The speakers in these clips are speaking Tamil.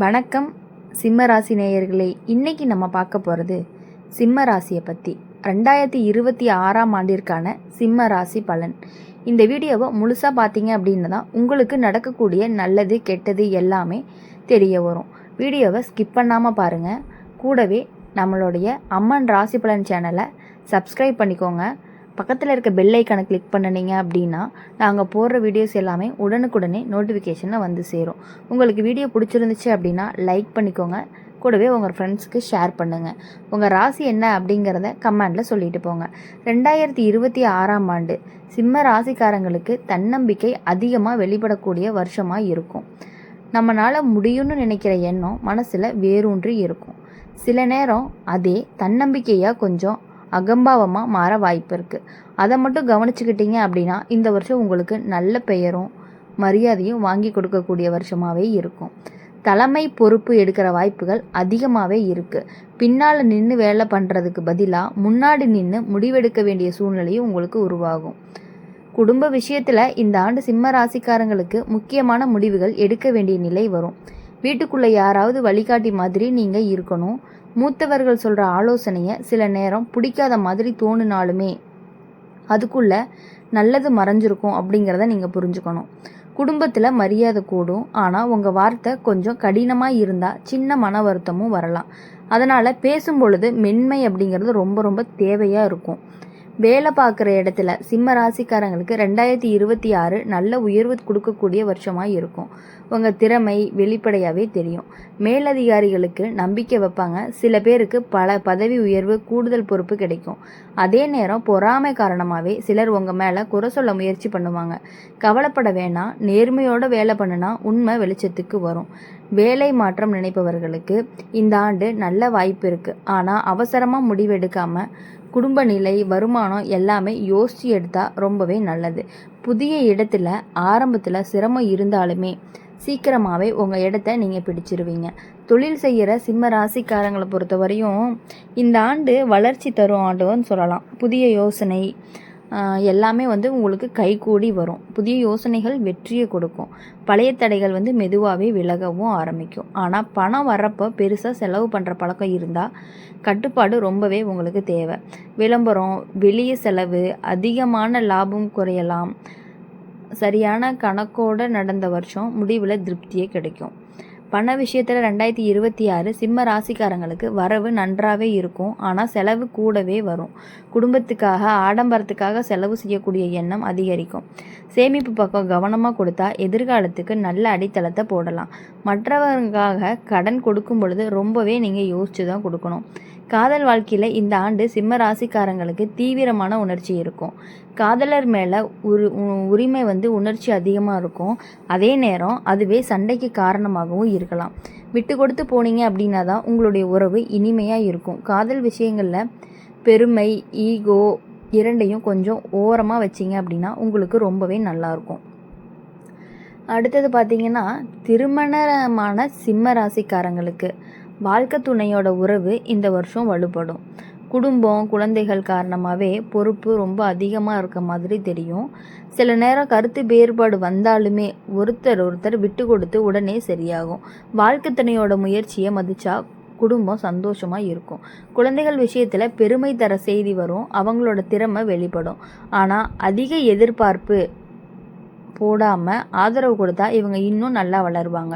வணக்கம் சிம்ம ராசி நேயர்களே. இன்னைக்கு நம்ம பார்க்க போகிறது சிம்ம ராசியை பற்றி 2026ஆம் ஆண்டிற்கான சிம்ம ராசி பலன். இந்த வீடியோவை முழுசாக பார்த்தீங்க அப்படின்னு தான் உங்களுக்கு நடக்கக்கூடிய நல்லது கெட்டது எல்லாமே தெரிய வரும். வீடியோவை ஸ்கிப் பண்ணாமல் பாருங்கள். கூடவே நம்மளுடைய அம்மன் ராசி பலன் சேனலை சப்ஸ்கிரைப் பண்ணிக்கோங்க. பக்கத்தில் இருக்க பெல் ஐக்கானை கிளிக் பண்ணினீங்க அப்படின்னா நாங்கள் போடுற வீடியோஸ் எல்லாமே உடனுக்குடனே நோட்டிஃபிகேஷனில் வந்து சேரும். உங்களுக்கு வீடியோ பிடிச்சிருந்துச்சு அப்படின்னா லைக் பண்ணிக்கோங்க. கூடவே உங்கள் ஃப்ரெண்ட்ஸுக்கு ஷேர் பண்ணுங்கள். உங்கள் ராசி என்ன அப்படிங்கிறத கமெண்டில் சொல்லிட்டு போங்க. 2026ஆம் ஆண்டு சிம்ம ராசிக்காரங்களுக்கு தன்னம்பிக்கை அதிகமாக வெளிப்படக்கூடிய வருஷமாக இருக்கும். நம்மளால் முடியும்னு நினைக்கிற எண்ணம் மனசில் வேரூன்றி இருக்கும். சில நேரம் அதே தன்னம்பிக்கையாக கொஞ்சம் அகம்பாவமாக மாற வாய்ப்பு இருக்குது. அதை மட்டும் கவனிச்சுக்கிட்டீங்க அப்படின்னா இந்த வருஷம் உங்களுக்கு நல்ல பெயரும் மரியாதையும் வாங்கி கொடுக்கக்கூடிய வருஷமாகவே இருக்கும். தலைமை பொறுப்பு எடுக்கிற வாய்ப்புகள் அதிகமாகவே இருக்குது. பின்னால் நின்று வேலை பண்ணுறதுக்கு பதிலாக முன்னாடி நின்று முடிவெடுக்க வேண்டிய சூழ்நிலையும் உங்களுக்கு உருவாகும். குடும்ப விஷயத்தில் இந்த ஆண்டு சிம்ம ராசிக்காரங்களுக்கு முக்கியமான முடிவுகள் எடுக்க வேண்டிய நிலை வரும். வீட்டுக்குள்ளே யாராவது வழிகாட்டி மாதிரி நீங்கள் இருக்கணும். மூத்தவர்கள் சொல்கிற ஆலோசனையை சில நேரம் பிடிக்காத மாதிரி தோணுனாலுமே அதுக்குள்ளே நல்லது மறைஞ்சிருக்கும் அப்படிங்கிறத நீங்கள் புரிஞ்சுக்கணும். குடும்பத்தில் மரியாதை கூடும், ஆனால் உங்கள் வார்த்தை கொஞ்சம் கடினமாக இருந்தால் சின்ன மன வருத்தமும் வரலாம். அதனால் பேசும் பொழுது மென்மை அப்படிங்கிறது ரொம்ப ரொம்ப தேவையாக இருக்கும். வேலை பார்க்குற இடத்துல சிம்ம ராசிக்காரங்களுக்கு 2026 நல்ல உயர்வு கொடுக்கக்கூடிய வருஷமாக இருக்கும். உங்கள் திறமை வெளிப்படையாகவே தெரியும். மேலதிகாரிகளுக்கு நம்பிக்கை வைப்பாங்க. சில பேருக்கு பல பதவி உயர்வு கூடுதல் பொறுப்பு கிடைக்கும். அதே நேரம் பொறாமை காரணமாகவே சிலர் உங்கள் மேலே குறை சொல்ல முயற்சி பண்ணுவாங்க. கவலைப்பட வேணாம். நேர்மையோடு வேலை பண்ணுனா உண்மை வெளிச்சத்துக்கு வரும். வேலை மாற்றம் நினைப்பவர்களுக்கு இந்த ஆண்டு நல்ல வாய்ப்பு இருக்குது. ஆனால் அவசரமாக முடிவெடுக்காமல் குடும்ப நிலை வருமானம் எல்லாமே யோசித்து எடுத்தால் ரொம்பவே நல்லது. புதிய இடத்துல ஆரம்பத்தில் சிரமம் இருந்தாலுமே சீக்கிரமாகவே உங்கள் இடத்த நீங்கள் பிடிச்சிருவீங்க. தொழில் செய்கிற சிம்ம ராசிக்காரங்களை பொறுத்த வரையும் இந்த ஆண்டு வளர்ச்சி தரும் ஆண்டுன்னு சொல்லலாம். புதிய யோசனை எல்லாமே உங்களுக்கு கைகூடி வரும். புதிய யோசனைகள் வெற்றியை கொடுக்கும். பழைய தடைகள் மெதுவாகவே விலகவும் ஆரம்பிக்கும். ஆனால் பணம் வர்றப்போ பெருசாக செலவு பண்ணுற பழக்கம் இருந்தால் கட்டுப்பாடு ரொம்பவே உங்களுக்கு தேவை. விளம்பரம், வெளியே செலவு, அதிகமான லாபம் குறையலாம். சரியான கணக்கோடு நடந்த வருஷம் முடிவில் திருப்தியே கிடைக்கும். பண விஷயத்தில் 2026 சிம்ம ராசிக்காரங்களுக்கு வரவு நன்றாகவே இருக்கும். ஆனால் செலவு கூடவே வரும். குடும்பத்துக்காக ஆடம்பரத்துக்காக செலவு செய்யக்கூடிய எண்ணம் அதிகரிக்கும். சேமிப்பு பக்கம் கவனமாக கொடுத்தா எதிர்காலத்துக்கு நல்ல அடித்தளத்தை போடலாம். மற்றவர்களுக்காக கடன் கொடுக்கும் பொழுது ரொம்பவே நீங்கள் யோசித்து தான் கொடுக்கணும். காதல் வாழ்க்கையில் இந்த ஆண்டு சிம்ம ராசிக்காரங்களுக்கு தீவிரமான உணர்ச்சி இருக்கும். காதலர் மேலே உரிமை உணர்ச்சி அதிகமாக இருக்கும். அதே நேரம் அதுவே சண்டைக்கு காரணமாகவும் இருக்கலாம். விட்டு கொடுத்து போனீங்க அப்படின்னா தான் உங்களுடைய உறவு இனிமையாக இருக்கும். காதல் விஷயங்களில் பெருமை, ஈகோ இரண்டையும் கொஞ்சம் ஓரமாக வச்சிங்க அப்படின்னா உங்களுக்கு ரொம்பவே நல்லாயிருக்கும். அடுத்தது பார்த்திங்கன்னா, திருமணமான சிம்ம ராசிக்காரங்களுக்கு வாழ்க்கை துணையோட உறவு இந்த வருஷம் வலுப்படும். குடும்பம், குழந்தைகள் காரணமாகவே பொறுப்பு ரொம்ப அதிகமாக இருக்க மாதிரி தெரியும். சில நேரம் கருத்து வேறுபாடு வந்தாலுமே ஒருத்தர் விட்டு கொடுத்து உடனே சரியாகும். வாழ்க்கை துணையோட முயற்சியை மதிச்சா குடும்பம் சந்தோஷமாக இருக்கும். குழந்தைகள் விஷயத்தில் பெருமை தர செய்தி வரும். அவங்களோட திறமை வெளிப்படும். ஆனால் அதிக எதிர்பார்ப்பு போடாமல் ஆதரவு கொடுத்தா இவங்க இன்னும் நல்லா வளருவாங்க.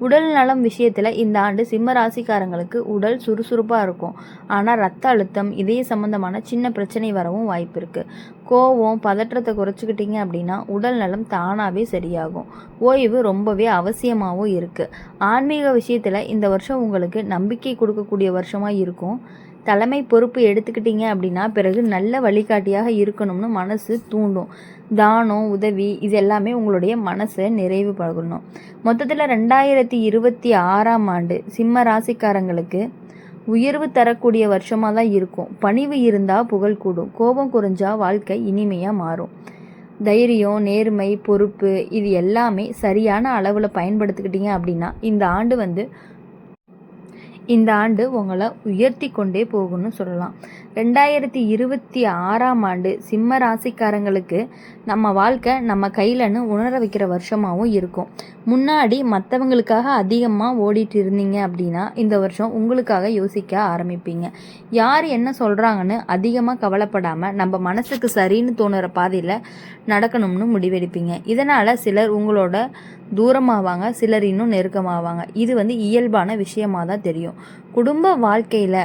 உடல் நலம் விஷயத்தில் இந்த ஆண்டு சிம்ம ராசிக்காரங்களுக்கு உடல் சுறுசுறுப்பாக இருக்கும். ஆனால் ரத்த அழுத்தம், இதய சம்பந்தமான சின்ன பிரச்சனை வரவும் வாய்ப்பு இருக்குது. கோவம், பதற்றத்தை குறைச்சிக்கிட்டீங்க அப்படின்னா உடல் நலம் தானாகவே சரியாகும். ஓய்வு ரொம்பவே அவசியமாகவும் இருக்குது. ஆன்மீக விஷயத்தில் இந்த வருஷம் உங்களுக்கு நம்பிக்கை கொடுக்கக்கூடிய வருஷமாக இருக்கும். தலைமை பொறுப்பு எடுத்துக்கிட்டீங்க அப்படின்னா பிறகு நல்ல வழிகாட்டியாக இருக்கணும்னு மனசு தூண்டும். தானம், உதவி இது எல்லாமே உங்களுடைய மனசை நிறைவு பகணும். மொத்தத்தில் 2026ஆம் ஆண்டு சிம்ம ராசிக்காரங்களுக்கு உயர்வு தரக்கூடிய வருஷமாக தான் இருக்கும். பணிவு இருந்தால் புகழ் கூடும். கோபம் குறைஞ்சா வாழ்க்கை இனிமையாக மாறும். தைரியம், நேர்மை, பொறுப்பு இது எல்லாமே சரியான அளவில் பயன்படுத்திக்கிட்டீங்க அப்படின்னா இந்த ஆண்டு உங்களை உயர்த்தி கொண்டே போகணும்னு சொல்லலாம். 2026 சிம்ம ராசிக்காரங்களுக்கு நம்ம வாழ்க்கை நம்ம கையிலன்னு உணர வைக்கிற வருஷமாகவும் இருக்கும். முன்னாடி மற்றவங்களுக்காக அதிகமாக ஓடிட்டு இருந்தீங்க அப்படின்னா இந்த வருஷம் உங்களுக்காக யோசிக்க ஆரம்பிப்பீங்க. யார் என்ன சொல்கிறாங்கன்னு அதிகமாக கவலைப்படாமல் நம்ம மனசுக்கு சரின்னு தோணுற பாதையில் நடக்கணும்னு முடிவெடுப்பீங்க. இதனால் சிலர் உங்களோட தூரமாவாங்க, சிலர் இன்னும் நெருக்கமாவாங்க. இது இயல்பான விஷயமாக தான் தெரியும். குடும்ப வாழ்க்கையில்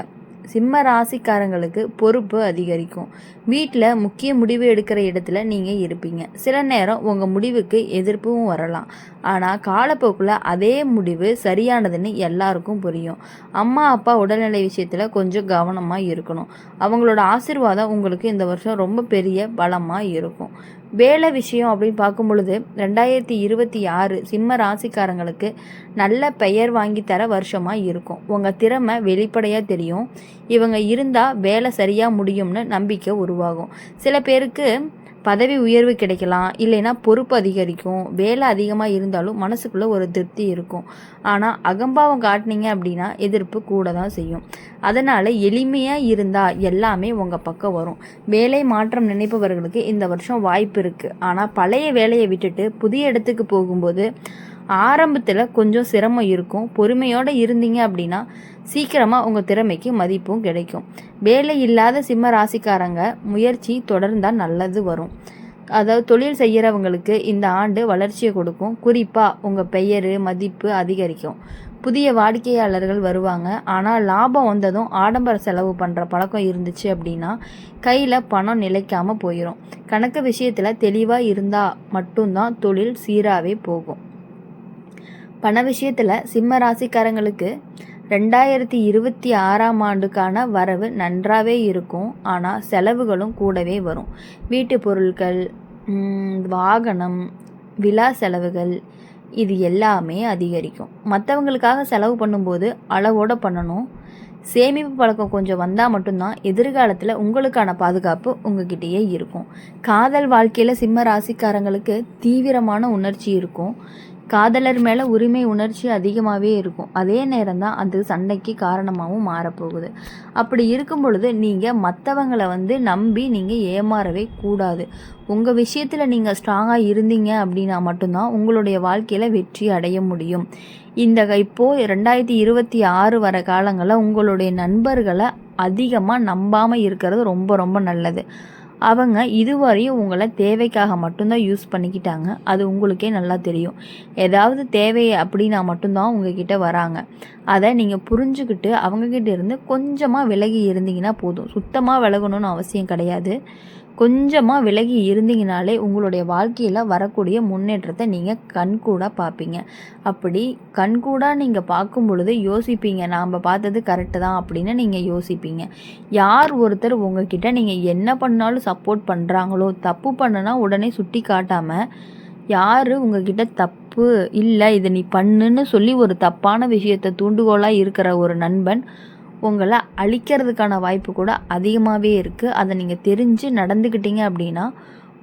சிம்ம ராசிக்காரங்களுக்கு பொறுப்பு அதிகரிக்கும். வீட்டில் முக்கிய முடிவு எடுக்கிற இடத்துல நீங்கள் இருப்பீங்க. சில நேரம் உங்கள் முடிவுக்கு எதிர்ப்பும் வரலாம். ஆனால் காலப்போக்கில் அதே முடிவு சரியானதுன்னு எல்லாருக்கும் புரியும். அம்மா அப்பா உடல்நிலை விஷயத்தில் கொஞ்சம் கவனமாக இருக்கணும். அவங்களோட ஆசீர்வாதம் உங்களுக்கு இந்த வருஷம் ரொம்ப பெரிய பலமாக இருக்கும். வேலை விஷயம் அப்படின்னு பார்க்கும் பொழுது 2026 சிம்ம ராசிக்காரங்களுக்கு நல்ல பெயர் வாங்கி தர வருஷமாக இருக்கும். உங்கள் திறமை வெளிப்படையாக தெரியும். இவங்க இருந்தால் வேலை சரியாக முடியும்னு நம்பிக்கை உருவாகும். சில பேருக்கு பதவி உயர்வு கிடைக்கலாம், இல்லைன்னா பொறுப்பு அதிகரிக்கும். வேலை அதிகமாக இருந்தாலும் மனசுக்குள்ளே ஒரு திருப்தி இருக்கும். ஆனால் அகம்பாவம் காட்டினீங்க அப்படின்னா எதிர்ப்பு கூட தான் செய்யும். அதனால் எளிமையாக இருந்தால் எல்லாமே உங்கள் பக்கம் வரும். வேலை மாற்றம் நினைப்பவர்களுக்கு இந்த வருஷம் வாய்ப்பு இருக்குது. ஆனால் பழைய வேலையை விட்டுட்டு புதிய இடத்துக்கு போகும்போது ஆரம்பத்தில் கொஞ்சம் சிரமம் இருக்கும். பொறுமையோடு இருந்தீங்க அப்படின்னா சீக்கிரமாக உங்கள் திறமைக்கு மதிப்பும் கிடைக்கும். வேலை இல்லாத சிம்ம ராசிக்காரங்க முயற்சி தொடர்ந்தால் நல்லது வரும். அதாவது தொழில் செய்கிறவங்களுக்கு இந்த ஆண்டு வளர்ச்சியை கொடுக்கும். குறிப்பாக உங்கள் பெயர் மதிப்பு அதிகரிக்கும். புதிய வாடிக்கையாளர்கள் வருவாங்க. ஆனால் லாபம் வந்ததும் ஆடம்பர செலவு பண்ணுற பழக்கம் இருந்துச்சு அப்படின்னா கையில் பணம் நிலைக்காமல் போயிடும். கணக்கு விஷயத்தில் தெளிவாக இருந்தால் மட்டும்தான் தொழில் சீராகவே போகும். பண விஷயத்தில் சிம்ம ராசிக்காரங்களுக்கு 2026 வரவு நன்றாகவே இருக்கும். ஆனால் செலவுகளும் கூடவே வரும். வீட்டு பொருட்கள், வாகனம், விழா செலவுகள் இது எல்லாமே அதிகரிக்கும். மற்றவங்களுக்காக செலவு பண்ணும்போது அளவோடு பண்ணணும். சேமிப்பு பழக்கம் கொஞ்சம் வந்தால் மட்டும்தான் எதிர்காலத்தில் உங்களுக்கான பாதுகாப்பு உங்ககிட்டயே இருக்கும். காதல் வாழ்க்கையில் சிம்ம ராசிக்காரங்களுக்கு தீவிரமான உணர்ச்சி இருக்கும். காதலர் மேலே உரிமை உணர்ச்சி அதிகமாகவே இருக்கும். அதே நேரம் தான் அது சண்டைக்கு காரணமாகவும் மாறப்போகுது. அப்படி இருக்கும் பொழுது நீங்கள் மற்றவங்களை நம்பி நீங்கள் ஏமாறவே கூடாது. உங்கள் விஷயத்தில் நீங்கள் ஸ்ட்ராங்காக இருந்தீங்க அப்படின்னா மட்டும்தான் உங்களுடைய வாழ்க்கையில் வெற்றி அடைய முடியும். இப்போது 2026 வர காலங்களில் உங்களுடைய நண்பர்களை அதிகமாக நம்பாமல் இருக்கிறது ரொம்ப ரொம்ப நல்லது. அவங்க இதுவரையும் உங்களை தேவைக்காக மட்டும்தான் யூஸ் பண்ணிக்கிட்டாங்க. அது உங்களுக்கே நல்லா தெரியும். ஏதாவது தேவை அப்படின்னா மட்டும்தான் உங்ககிட்ட வராங்க. அதை நீங்கள் புரிஞ்சுக்கிட்டு அவங்கக்கிட்ட இருந்து கொஞ்சமாக விலகி இருந்தீங்கன்னா போதும். சுத்தமாக விலகணும்னு அவசியம் கிடையாது. கொஞ்சமாக விலகி இருந்தீங்கனாலே உங்களுடைய வாழ்க்கையில் வரக்கூடிய முன்னேற்றத்தை நீங்கள் கண்கூடாக பார்ப்பீங்க. அப்படி கண்கூடாக நீங்கள் பார்க்கும் பொழுது யோசிப்பீங்க, நாம் பார்த்தது கரெக்டு தான் அப்படின்னு நீங்கள் யோசிப்பீங்க. யார் ஒருத்தர் உங்ககிட்ட நீங்கள் என்ன பண்ணாலும் சப்போர்ட் பண்ணுறாங்களோ, தப்பு பண்ணுனா உடனே சுட்டி காட்டாமல் யார் உங்ககிட்ட தப்பு இல்லை இதை நீ பண்ணுன்னு சொல்லி ஒரு தப்பான விஷயத்தை தூண்டுகோலாக இருக்கிற ஒரு நண்பன் உங்களை அழிக்கிறதுக்கான வாய்ப்பு கூட அதிகமாகவே இருக்குது. அதை நீங்கள் தெரிஞ்சு நடந்துக்கிட்டீங்க அப்படின்னா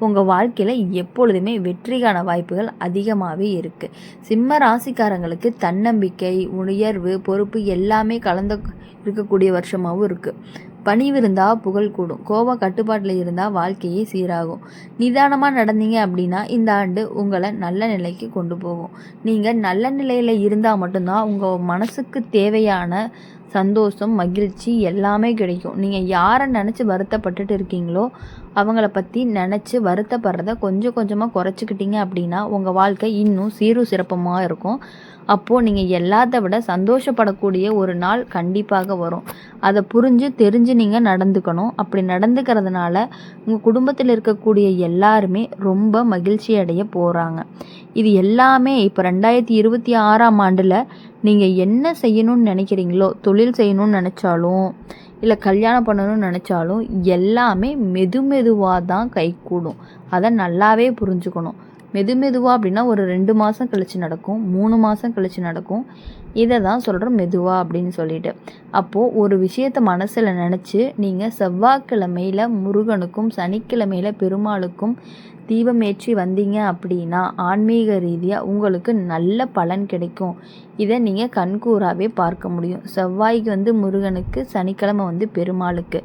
உங்கள் வாழ்க்கையில் எப்பொழுதுமே வெற்றிக்கான வாய்ப்புகள் அதிகமாகவே இருக்குது. சிம்ம ராசிக்காரங்களுக்கு தன்னம்பிக்கை, உயர்வு, பொறுப்பு எல்லாமே கலந்து இருக்கக்கூடிய வருஷமாகவும் இருக்குது. பணிவு இருந்தால் புகழ் கூடும். கோபம் கட்டுப்பாட்டில் இருந்தால் வாழ்க்கையே சீராகும். நிதானமாக நடந்தீங்க அப்படின்னா இந்த ஆண்டு உங்களை நல்ல நிலைக்கு கொண்டு போகும். நீங்கள் நல்ல நிலையில் இருந்தால் மட்டும்தான் உங்கள் மனசுக்கு தேவையான சந்தோஷம், மகிழ்ச்சி எல்லாமே கிடைக்கும். நீங்கள் யாரை நினச்சி வருத்தப்பட்டுட்டு இருக்கீங்களோ அவங்கள பற்றி நினச்சி வருத்தப்படுறத கொஞ்சம் கொஞ்சமாக குறைச்சிக்கிட்டீங்க அப்படின்னா உங்கள் வாழ்க்கை இன்னும் சீரும் சிறப்பமாக இருக்கும். அப்போது நீங்கள் எல்லாத்த விட சந்தோஷப்படக்கூடிய ஒரு நாள் கண்டிப்பாக வரும். அதை புரிஞ்சு தெரிஞ்சு நீங்கள் நடந்துக்கணும். அப்படி நடந்துக்கிறதுனால உங்கள் குடும்பத்தில் இருக்கக்கூடிய எல்லாருமே ரொம்ப மகிழ்ச்சி அடைய போகிறாங்க. இது எல்லாமே இப்போ 2026 நீங்கள் என்ன செய்யணும்னு நினைக்கிறீங்களோ, தொழில் செய்யணும்னு நினச்சாலும் இல்லை கல்யாணம் பண்ணணும்னு நினச்சாலும் எல்லாமே மெதுவாக தான் கைகூடும். அதை நல்லாவே புரிஞ்சுக்கணும். மெதுவாக அப்படின்னா ஒரு 2 மாதம் கழித்து நடக்கும், 3 மாதம் கழித்து நடக்கும். இதை தான் சொல்கிறோம் மெதுவாக அப்படின்னு சொல்லிட்டு. அப்போது ஒரு விஷயத்தை மனசில் நினச்சி நீங்கள் செவ்வாய்க்கிழமையில் முருகனுக்கும், சனிக்கிழமையில் பெருமாளுக்கும் தீபம் ஏற்றி வந்தீங்க அப்படின்னா ஆன்மீக ரீதியாக உங்களுக்கு நல்ல பலன் கிடைக்கும். இதை நீங்கள் கண்கூறாகவே பார்க்க முடியும். செவ்வாய்க்கு வந்து முருகனுக்கு, சனிக்கிழமை வந்து பெருமாளுக்கு.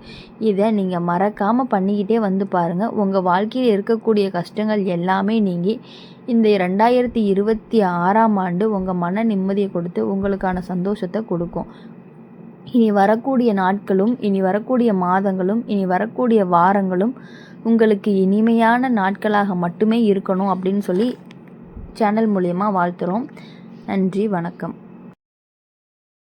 இதை நீங்கள் மறக்காமல் பண்ணிக்கிட்டே வந்து பாருங்கள். உங்கள் வாழ்க்கையில் இருக்கக்கூடிய கஷ்டங்கள் எல்லாமே நீங்கி இந்த 2026ஆம் ஆண்டு உங்கள் மன நிம்மதியை கொடுத்து உங்களுக்கான சந்தோஷத்தை கொடுக்கும். இனி வரக்கூடிய நாட்களும், இனி வரக்கூடிய மாதங்களும், இனி வரக்கூடிய வாரங்களும் உங்களுக்கு இனிமையான நாட்களாக மட்டுமே இருக்கணும் அப்படின்னு சொல்லி சேனல் மூலியமாக வாழ்த்துறோம். நன்றி, வணக்கம்.